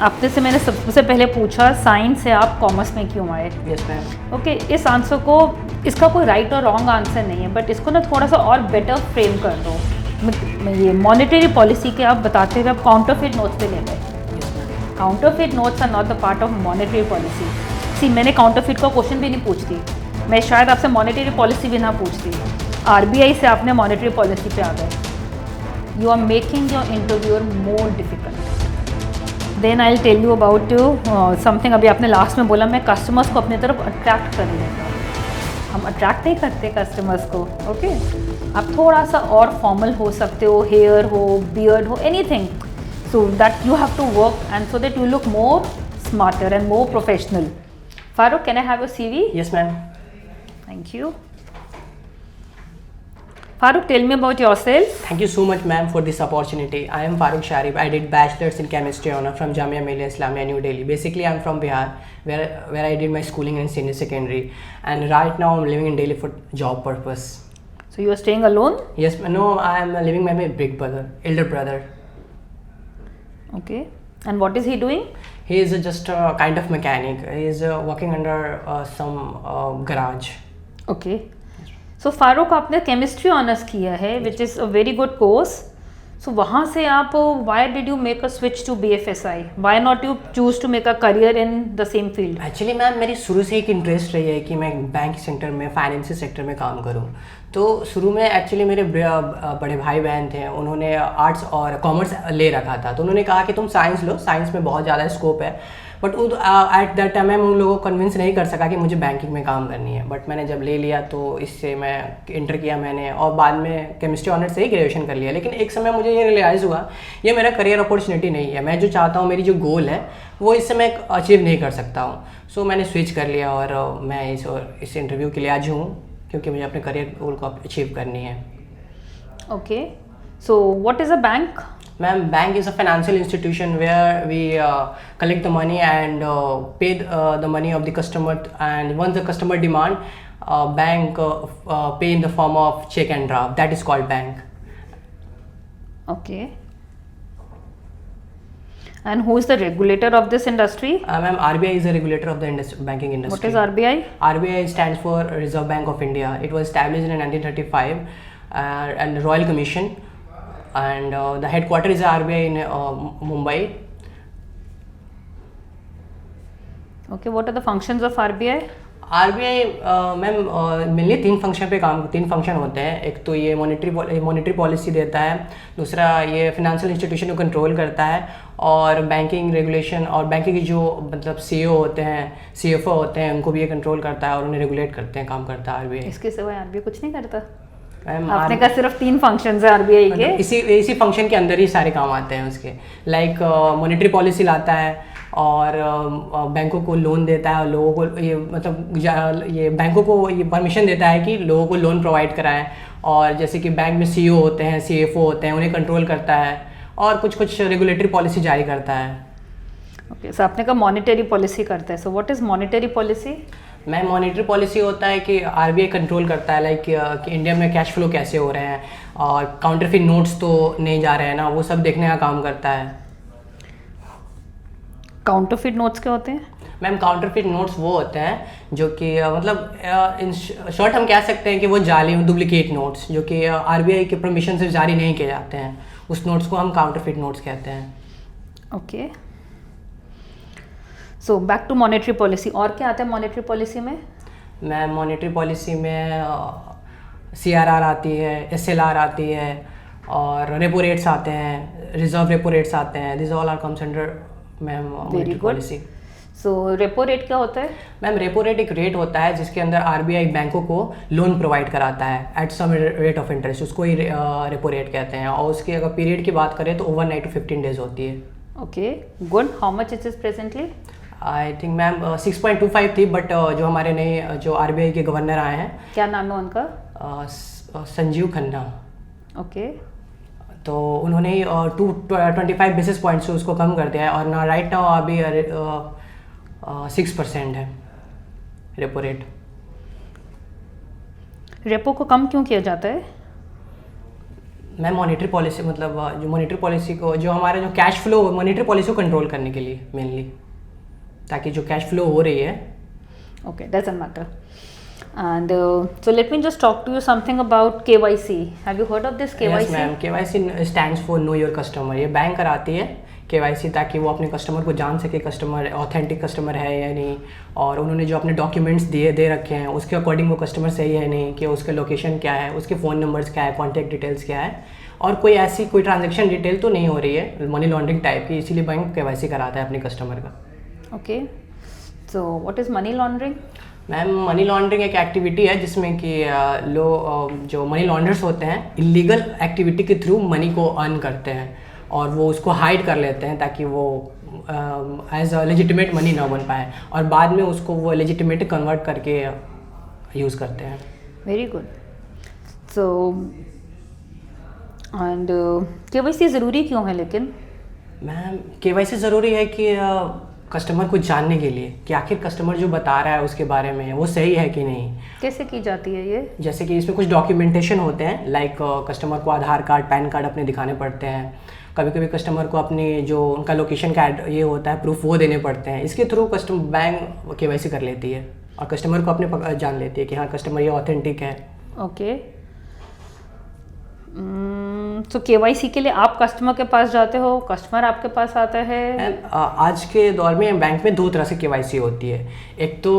आपने से मैंने सबसे पहले पूछा साइंस से आप कॉमर्स में क्यों आए। Yes ma'am. ओके, इस आंसर को, इसका कोई राइट और रॉन्ग आंसर नहीं है, बट इसको ना थोड़ा सा और बेटर फ्रेम कर दो। ये मॉनेटरी पॉलिसी के आप बताते हुए आप काउंटरफिट नोट्स पे ले गए। Counterfeit notes are not the part of monetary policy. See, मैंने काउंटरफिट का क्वेश्चन भी नहीं पूछती, मैं शायद आपसे मॉनेटरी पॉलिसी भी ना पूछती। आरबीआई से आपने मॉनेटरी पॉलिसी पे आ गए। You are making your interviewer more difficult. Then I will tell you about something. अभी आपने लास्ट में बोला मैं कस्टमर्स को अपनी तरफ अट्रैक्ट कर लूँगा। हम अट्रैक्ट नहीं करते कस्टमर्स को। ओके, आप थोड़ा सा और फॉर्मल हो सकते हो, हेयर हो, बियर्ड हो, anything, so that you have to work and so that you look more smarter and more professional. Farooq, can I have your CV? Yes ma'am. Thank you. Farooq, tell me about yourself. Thank you so much, ma'am, for this opportunity. I am Farooq Sharif. I did bachelor's in chemistry honor from Jamia Millia Islamia, New Delhi. Basically, I'm from Bihar, where I did my schooling in senior secondary, and right now I'm living in Delhi for job purpose. So you are staying alone? Yes, no, I am living with my big brother, elder brother. Okay. And what is he doing? He is just a kind of mechanic. He is working under some garage. Okay. So Farooq, आपने chemistry honours किया है, which is a very good course. So वहाँ से आप why did you make a switch to BFSI? Why not you choose to make a career in the same field? Actually ma'am, मेरी शुरू से एक interest रही है कि मैं बैंक सेक्टर में, फाइनेंशियल सेक्टर में काम करूं। तो शुरू में एक्चुअली मेरे बड़े भाई बहन थे, उन्होंने आर्ट्स और कॉमर्स ले रखा था, तो उन्होंने कहा कि तुम साइंस लो, साइंस में बहुत ज़्यादा स्कोप है। बट एट दैट टाइम मैं उन लोगों को कन्विंस नहीं कर सका कि मुझे बैंकिंग में काम करनी है। बट मैंने जब ले लिया तो इससे मैं इंटर किया मैंने, और बाद में केमिस्ट्री ऑनर्स से ही ग्रेजुएशन कर लिया। लेकिन एक समय मुझे ये रियलाइज़ हुआ ये मेरा करियर अपॉर्चुनिटी नहीं है। मैं जो चाहता हूँ, मेरी जो गोल है वो इससे मैं अचीव नहीं कर सकता हूँ। सो मैंने स्विच कर लिया और मैं इस इंटरव्यू के लिए आज हूँ, क्योंकि मुझे अपने करियर गोल को अचीव करनी है। Okay, so what is a bank? Ma'am, bank is a financial institution where we collect the money and pay the money of the customer, and once the customer demand, bank pay in the form of check and draft. That is called bank. Okay. And who is the regulator of this industry? Ma'am, RBI is the regulator of the banking industry. What is RBI? RBI stands for Reserve Bank of India. It was established in 1935 and Royal Commission. And the headquarters is RBI in Mumbai. Okay, what are the functions of RBI? RBI ma'am mainly तीन function होते हैं। एक तो ये monetary policy देता है, दूसरा ये फिनेंशियल इंस्टीट्यूशन को कंट्रोल करता है, और बैंकिंग रेगुलेशन और बैंकिंग की जो मतलब CEO होते हैं, CFO होते हैं, उनको भी ये कंट्रोल करता है और उन्हें रेगुलेट करते हैं, काम करता है RBI। इसके सिवा RBI कुछ नहीं करता? मैम आपने कहा सिर्फ 3 फंक्शंस है RBI के। इसी फंक्शन के अंदर ही सारे काम आते हैं उसके। लाइक मॉनेटरी पॉलिसी लाता है और बैंकों को लोन देता है, और लोगों को ये बैंकों को ये परमिशन देता है कि लोगों को लोन प्रोवाइड कराएं, और जैसे कि बैंक में CEO होते हैं, CFO होते हैं, उन्हें कंट्रोल करता है, और कुछ रेगुलेटरी पॉलिसी जारी करता है। ओके, सो आपने कहा मॉनेटरी पॉलिसी करता है। So what is monetary policy? Ma'am, monetary policy होता है कि RBI कंट्रोल करता है लाइक कि इंडिया में कैश फ्लो कैसे हो रहे हैं, और काउंटरफिट नोट्स तो नहीं जा रहे हैं ना, वो सब देखने का काम करता है। काउंटरफिट नोट्स क्या होते हैं? मैम, काउंटरफिट नोट्स वो होते हैं जो कि मतलब इन शॉर्ट हम कह सकते हैं कि वो जाली डुप्लीकेट नोट्स जो कि RBI के परमिशन से जारी नहीं किए जाते हैं, उस नोट्स को हम काउंटरफिट नोट्स कहते हैं। Okay, so back to monetary policy. और क्या आता है मॉनेटरी पॉलिसी में? मैम, मॉनेटरी पॉलिसी में CRR आती है, SLR आती है, और रेपो रेट्स आते हैं, रिजर्व रेपो रेट्स आते हैं। This all are comes under ma'am monetary policy. So repo rate क्या होता है? मैम, रेपो रेट एक रेट होता है जिसके अंदर RBI बैंकों को लोन प्रोवाइड कराता है at some rate of interest, उसको ही रेपो रेट कहते हैं। और उसकी अगर पीरियड की बात करें तो ओवरनाइट टू 15 डेज होती है। Okay, good. How much it is presently? I think ma'am 6.25 थी, बट जो हमारे नए जो RBI के गवर्नर आए हैं, क्या नाम है उनका? संजीव खन्ना। ओके, तो उन्होंने 25 बेसिस पॉइंट से उसको कम कर दिया है, और ना राइट नाउ अभी 6% है रेपो रेट। रेपो को कम क्यों किया जाता है? मैं मॉनेटरी पॉलिसी मतलब जो मॉनेटरी पॉलिसी को जो हमारे जो कैश फ्लो मॉनेटरी पॉलिसी को कंट्रोल करने के लिए मेनली, ताकि जो कैश फ्लो हो रही है. Okay, doesn't matter. And so let me just talk to you something about KYC. Have you heard of this KYC? Yes ma'am, KYC stands for know your customer. ये bank कराती है KYC ताकि वो अपने customer को जान सके customer authentic customer है या नहीं, और उन्होंने जो अपने डॉक्यूमेंट्स दे रखे हैं उसके अकॉर्डिंग वो कस्टमर सही है नहीं, कि उसका लोकेशन क्या है, उसके फ़ोन नंबर्स क्या है, कॉन्टैक्ट डिटेल्स क्या है, और कोई ट्रांजेक्शन डिटेल तो नहीं हो रही है मनी लॉन्ड्रिंग टाइप की. इसीलिए बैंक KYC कराता है अपने कस्टमर का. Okay. So what is money laundering? Ma'am, money laundering एक एक्टिविटी है जिसमें कि जो मनी लॉन्डर्स होते हैं इलीगल एक्टिविटी के थ्रू मनी को अर्न करते हैं और वो उसको हाइड कर लेते हैं ताकि वो एज अ लेजिटिमेट मनी ना बन पाए, और बाद में उसको वो लेजिटिमेट कन्वर्ट करके यूज़ करते हैं. Very good. So and KYC ज़रूरी क्यों है लेकिन? मैम, KYC ज़रूरी है कि कस्टमर को जानने के लिए कि आखिर कस्टमर जो बता रहा है उसके बारे में वो सही है कि नहीं. कैसे की जाती है ये? जैसे कि इसमें कुछ डॉक्यूमेंटेशन होते हैं, लाइक कस्टमर को आधार कार्ड, पैन कार्ड अपने दिखाने पड़ते हैं. कभी कभी कस्टमर को अपनी जो उनका लोकेशन का ये होता है प्रूफ वो देने पड़ते हैं. इसके थ्रू कस्टमर बैंक KYC कर लेती है और कस्टमर को अपने जान लेती है कि हाँ कस्टमर ये ऑथेंटिक है. ओके. तो KYC के लिए आप कस्टमर के पास जाते हो, कस्टमर आपके पास आता है? आज के दौर में बैंक में दो तरह से KYC होती है. एक तो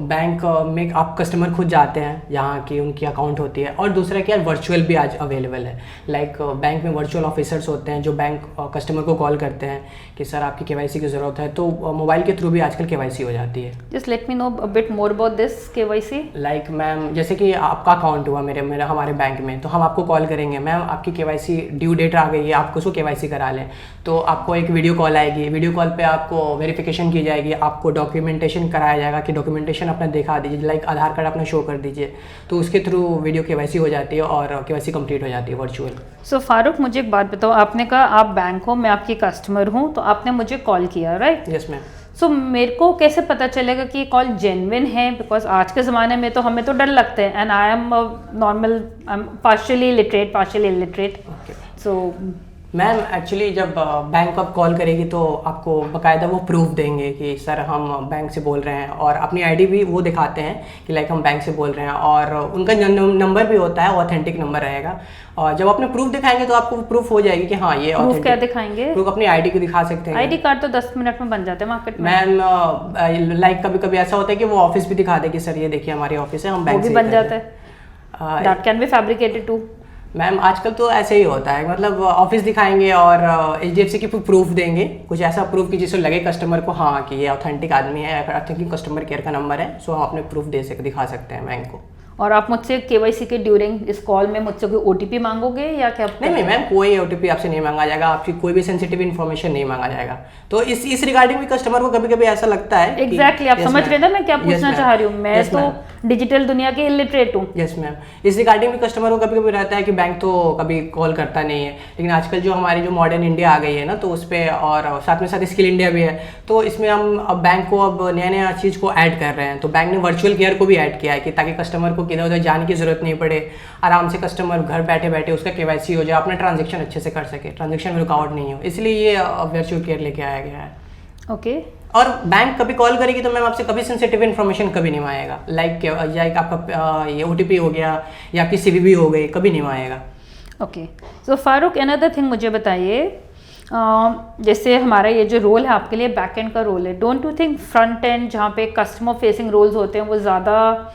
बैंक में आप कस्टमर खुद जाते हैं जहाँ की उनकी अकाउंट होती है, और दूसरा क्या वर्चुअल भी आज अवेलेबल है. लाइक बैंक में वर्चुअल ऑफिसर्स होते हैं जो बैंक कस्टमर को कॉल करते हैं कि सर आपकी KYC की ज़रूरत है, तो मोबाइल के थ्रू भी आजकल KYC हो जाती है. Just let me know a bit more about this KYC. Like ma'am, जैसे कि आपका अकाउंट हुआ मेरा हमारे बैंक में, तो हम आपको कॉल करेंगे, मैम आपकी KYC ड्यू डेट आ गई है, आपको उसको KYC करा लें. तो आपको एक वीडियो कॉल आएगी, वीडियो कॉल पे आपको वेरिफिकेशन की जाएगी, आपको डॉक्यूमेंटेशन कराया जाएगा कि डॉक्यूमेंटेशन अपना दिखा दीजिए, लाइक आधार कार्ड अपना शो कर दीजिए. तो उसके थ्रू वीडियो KYC हो जाती है और KYC कंप्लीट हो जाती है वर्चुअल. सो फारूक, मुझे एक बात बताओ, आपने कहा आप बैंक हो, मैं आपकी कस्टमर हूँ, तो आपने मुझे कॉल किया, राइट? Yes ma'am. सो मेरे को कैसे पता चलेगा कि ये कॉल जेन्युइन है? बिकॉज आज के ज़माने में तो हमें तो डर लगता है, and I am partially literate, partially illiterate. So ma'am, actually जब बैंक आप कॉल करेगी तो आपको बाकायदा वो प्रूफ देंगे कि सर हम बैंक से बोल रहे हैं, और अपनी आईडी भी वो दिखाते हैं कि लाइक हम बैंक से बोल रहे हैं, और उनका नंबर भी होता है, ऑथेंटिक नंबर रहेगा. और जब अपने प्रूफ दिखाएंगे तो आपको प्रूफ हो जाएगी कि हाँ ये प्रूफ क्या दिखाएंगे? प्रूफ अपनी आईडी को दिखा सकते हैं. आईडी कार्ड तो 10 मिनट में बन जाते हैं मार्केट में. मैम, लाइक कभी कभी ऐसा होता है कि वो ऑफिस भी दिखा दे कि सर ये देखिए हमारी ऑफिस है, हम बैंक से भी बन जाता है. That can be fabricated too. Ma'am, आजकल तो ऐसे ही होता है, मतलब ऑफिस दिखाएंगे और HDFC की प्रूफ देंगे, कुछ ऐसा प्रूफ कि जिससे लगे कस्टमर को हाँ कि ये ऑथेंटिक आदमी है, ऑथेंटिक कस्टमर केयर का नंबर है, सो हम अपने प्रूफ दिखा सकते हैं बैंक को. और आप मुझसे KYC के ड्यूरिंग इस कॉल में मुझसे कोई OTP मांगोगे या क्या? नहीं मैम, कोई OTP आपसे नहीं मांगा जाएगा, आपकी कोई भी सेंसिटिव इन्फॉर्मेशन नहीं मांगा जाएगा. तो इस रिगार्डिंग भी कस्टमर को कभी कभी ऐसा लगता है. एग्जैक्टली, आप समझ रहे ना मैं क्या पूछना चाह रही हूँ? मैं तो डिजिटल दुनिया के इलिटरेट हूँ. यस मैम, इस रिगार्डिंग भी कस्टमर को कभी कभी रहता है कि बैंक तो कभी कॉल करता नहीं है, लेकिन आजकल जो हमारी जो मॉडर्न इंडिया आ गई है ना, तो उस पर और साथ में साथ स्किल इंडिया भी है, तो इसमें हम अब बैंक को अब नया चीज़ को ऐड कर रहे हैं. तो बैंक ने वर्चुअल केयर को भी ऐड किया है कि ताकि कस्टमर को किधर उधर जाने की ज़रूरत नहीं पड़े, आराम से कस्टमर घर बैठे बैठे उसका KYC हो जाए, अपना ट्रांजेक्शन अच्छे से कर सके, ट्रांजेक्शन में रुकावट नहीं हो, इसलिए ये वर्चुअल केयर लेके आया गया है. ओके. और बैंक कभी कॉल करेगी तो मैम आपसे कभी सेंसिटिव इन्फॉर्मेशन कभी नहीं मांगेगा, लाइक आपका ये OTP हो गया या आपकी CVV हो गई, कभी नहीं मांगेगा. ओके. सो फारूक, अनदर थिंग मुझे बताइए, जैसे हमारा ये जो रोल है आपके लिए बैक एंड का रोल है, don't you think front end जहाँ पे कस्टमर फेसिंग रोल्स होते हैं वो ज़्यादा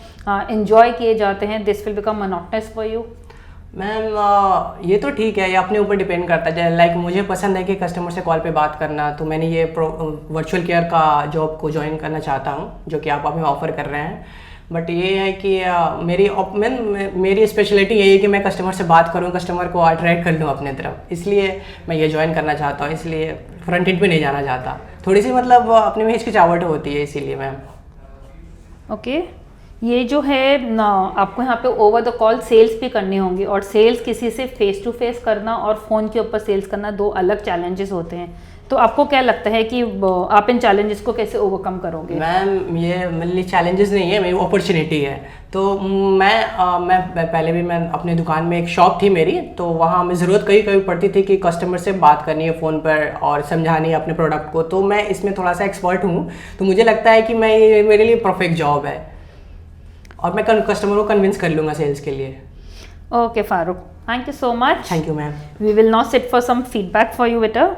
इंजॉय किए जाते हैं, this will become monotonous for you? Ma'am, ये तो ठीक है, ये अपने ऊपर डिपेंड करता है. लाइक मुझे पसंद है कि कस्टमर से कॉल पे बात करना, तो मैंने ये वर्चुअल केयर का जॉब को ज्वाइन करना चाहता हूँ जो कि आप अभी ऑफर कर रहे हैं. बट ये है कि मेरी स्पेशलिटी यही है कि मैं कस्टमर से बात करूँ, कस्टमर को अट्रैक्ट कर लूँ अपने तरफ, इसलिए मैं ये ज्वाइन करना चाहता हूँ, इसलिए फ्रंट एंड पे नहीं जाना चाहता. थोड़ी सी मतलब अपने में हिचकिचाहट होती है, इसीलिए मैम. ओके. ये जो है ना, आपको यहाँ पे ओवर द कॉल सेल्स भी करनी होंगी, और सेल्स किसी से फेस टू फेस करना और फ़ोन के ऊपर सेल्स करना दो अलग चैलेंजेस होते हैं. तो आपको क्या लगता है कि आप इन चैलेंजेस को कैसे ओवरकम करोगे? मैम ये मेरे लिए चैलेंजेस नहीं है, मेरी अपॉर्चुनिटी है। तो मैं पहले भी मैं अपनी दुकान में एक शॉप थी मेरी, तो वहाँ हमें ज़रूरत कभी कभी पड़ती थी कि कस्टमर से बात करनी है फ़ोन पर और समझानी है अपने प्रोडक्ट को। तो मैं इसमें थोड़ा सा एक्सपर्ट हूँ, तो मुझे लगता है कि मैं ये मेरे लिए परफेक्ट जॉब है और मैं कस्टमर को कन्विंस कर लूँगा सेल्स के लिए। Okay Farooq, thank you so much. Thank you ma'am. We will now sit for some feedback for you बेटा।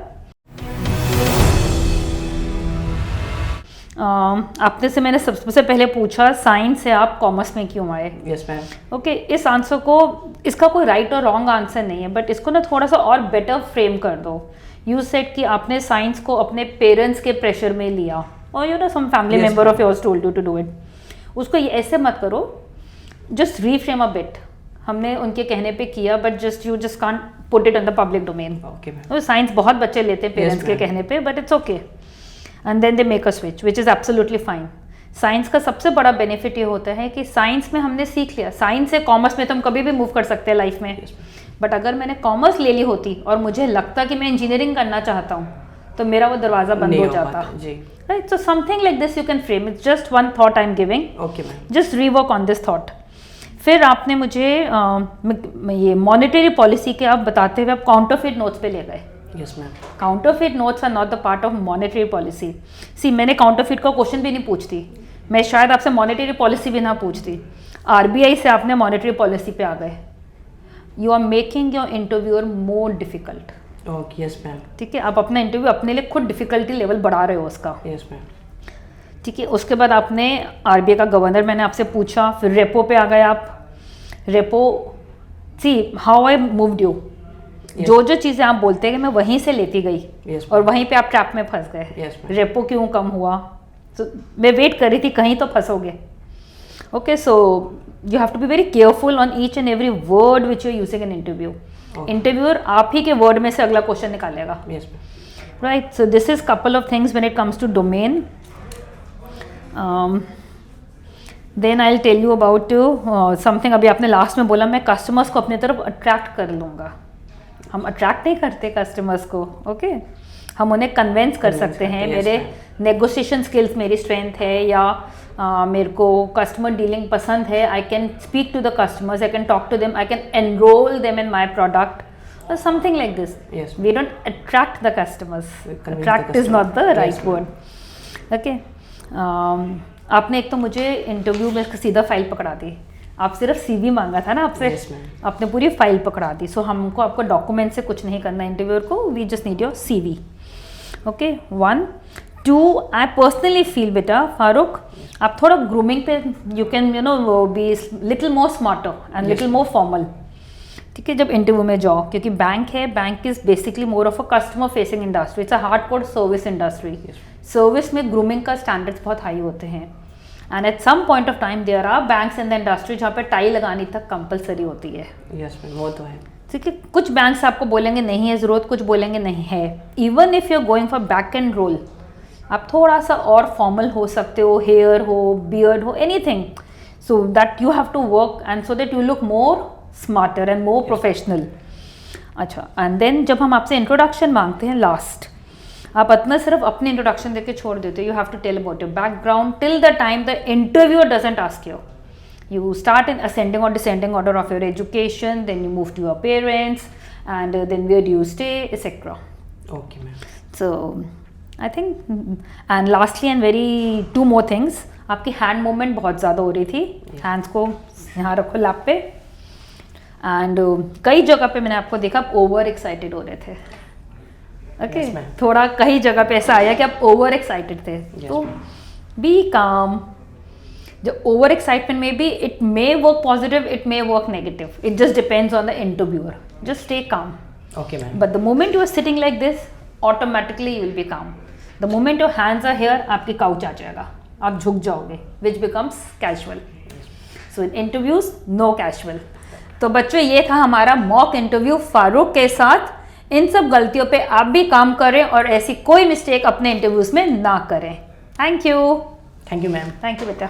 आपने से मैंने सबसे पहले पूछा साइंस से आप कॉमर्स में क्यों आए? Yes ma'am. ओके, इस आंसर को, इसका कोई राइट और रॉन्ग आंसर नहीं है, बट इसको ना थोड़ा सा और बेटर फ्रेम कर दो। यू सेड कि आपने साइंस को अपने पेरेंट्स के प्रेशर में लिया और you know some family member of yours told you to do it. उसको ये ऐसे मत करो, जस्ट रीफ्रेम अ बिट। हमने उनके कहने पे किया, but just you just can't put it in the public domain. Okay. Science बहुत बच्चे लेते हैं पेरेंट्स के कहने पे, but it's okay, and then they make a switch which is absolutely fine. Science का सबसे बड़ा बेनिफिट ये होता है कि साइंस में हमने सीख लिया, साइंस से कॉमर्स में तो हम कभी भी मूव कर सकते हैं लाइफ में। बट अगर मैंने कॉमर्स ले ली होती और मुझे लगता कि मैं इंजीनियरिंग करना चाहता हूँ, तो मेरा वो दरवाज़ा बंद हो जाता। Right, so something like this you can frame it. Just one thought I am giving, just rework on this thought. फिर आपने मुझे ये मॉनेटरी पॉलिसी के आप बताते हुए आप काउंटरफिट नोट्स पे ले गए। Yes ma'am. Counterfeit notes are not the part of monetary policy. See, मैंने काउंटरफिट का क्वेश्चन भी नहीं पूछती, मैं शायद आपसे मॉनेटरी पॉलिसी भी ना पूछती। आरबीआई से आपने मॉनेटरी पॉलिसी पे आ गए। You are making your interviewer more difficult. Okay, yes ma'am. ठीक है, आप अपना इंटरव्यू अपने लिए खुद डिफिकल्टी लेवल बढ़ा रहे हो उसका। Yes ma'am. ठीक है, उसके बाद आपने आरबीआई का गवर्नर मैंने आपसे पूछा, फिर रेपो पे आ गए आप। Repo, see how I moved you, जो जो चीज़ें आप बोलते हैं कि मैं वहीं से लेती गई और वहीं पे आप ट्रैप में फंस गए। रेपो क्यों कम हुआ? तो मैं वेट कर रही थी कहीं तो फंसोगे। Okay, so you have to be very careful on each and every word which you are using in interview. Interviewer आप ही के वर्ड में से अगला क्वेश्चन निकालेगा। Right, so this is couple of things when it comes to domain. Then I will tell you about something. अभी आपने last में बोला मैं कस्टमर्स को अपनी तरफ अट्रैक्ट कर लूँगा। हम अट्रैक्ट नहीं करते कस्टमर्स को, ओके हम उन्हें कन्वेंस कर सकते हैं। मेरे नेगोशिएशन स्किल्स मेरी स्ट्रेंथ है, या मेरे को कस्टमर डीलिंग पसंद है। I can speak to the customers, I can talk to them, I can enroll them in my product और something like this. We don't attract the customers, attract is not the right word. Okay, आपने एक तो मुझे interview में सीधा file पकड़ा दी। आप सिर्फ सीवी मांगा था ना आपसे, आपने पूरी फाइल पकड़ा दी। सो हमको आपको डॉक्यूमेंट से कुछ नहीं करना इंटरव्यूअर को, we just need your CV. Okay, 1 2 I personally feel बेटा फारूक, आप थोड़ा ग्रूमिंग पे you can you know be little more smarter and little more formal. ठीक है, जब इंटरव्यू में जाओ, क्योंकि बैंक है, bank is basically more of a customer facing industry, it's a hard core service industry. Service में grooming का standards बहुत हाई होते हैं। And at some point of time there are banks in the industry जहाँ पे tie लगानी तक compulsory होती है। यस मैम, वो तो है। ठीक है, कुछ बैंक्स आपको बोलेंगे नहीं है ज़रूरत, कुछ बोलेंगे नहीं है। Even if you are going for back end role, आप थोड़ा सा और फॉर्मल हो सकते हो, हेयर हो, बियर्ड हो, anything, so that you have to work and so that you look more smarter and more professional. अच्छा, एंड देन जब हम आपसे इंट्रोडक्शन मांगते हैं लास्ट, आप अपना सिर्फ अपनी इंट्रोडक्शन देके छोड़ देते हो। You have to tell about your background till the time the interviewer doesn't ask you. You start in ascending or descending order of your education, then you move to your parents, and then where do you stay, etc. Okay, ma'am. So, I think, and lastly and very two more things, आपकी hand movement बहुत ज़्यादा हो रही थी। Hands को यहाँ रखो lap पे, एंड कई जगह पे मैंने आपको देखा आप ओवर एक्साइटेड हो रहे थे। ओके, थोड़ा कई जगह पे ऐसा आया कि आप ओवर एक्साइटेड थे। तो बी काम। The over excitement may be, it may work positive, it may work negative. It just depends on the interviewer. Just stay calm. Okay, ma'am. But the moment you are sitting like this, automatically you will be calm. The moment your hands are here, आपकी couch आ जाएगा, आप झुक जाओगे, which becomes casual. So in interviews, no casual. तो बच्चों ये था हमारा मॉक इंटरव्यू फारूक के साथ। इन सब गलतियों पे आप भी काम करें और ऐसी कोई मिस्टेक अपने इंटरव्यूज में ना करें। Thank you. Thank you ma'am. Thank you बेटा।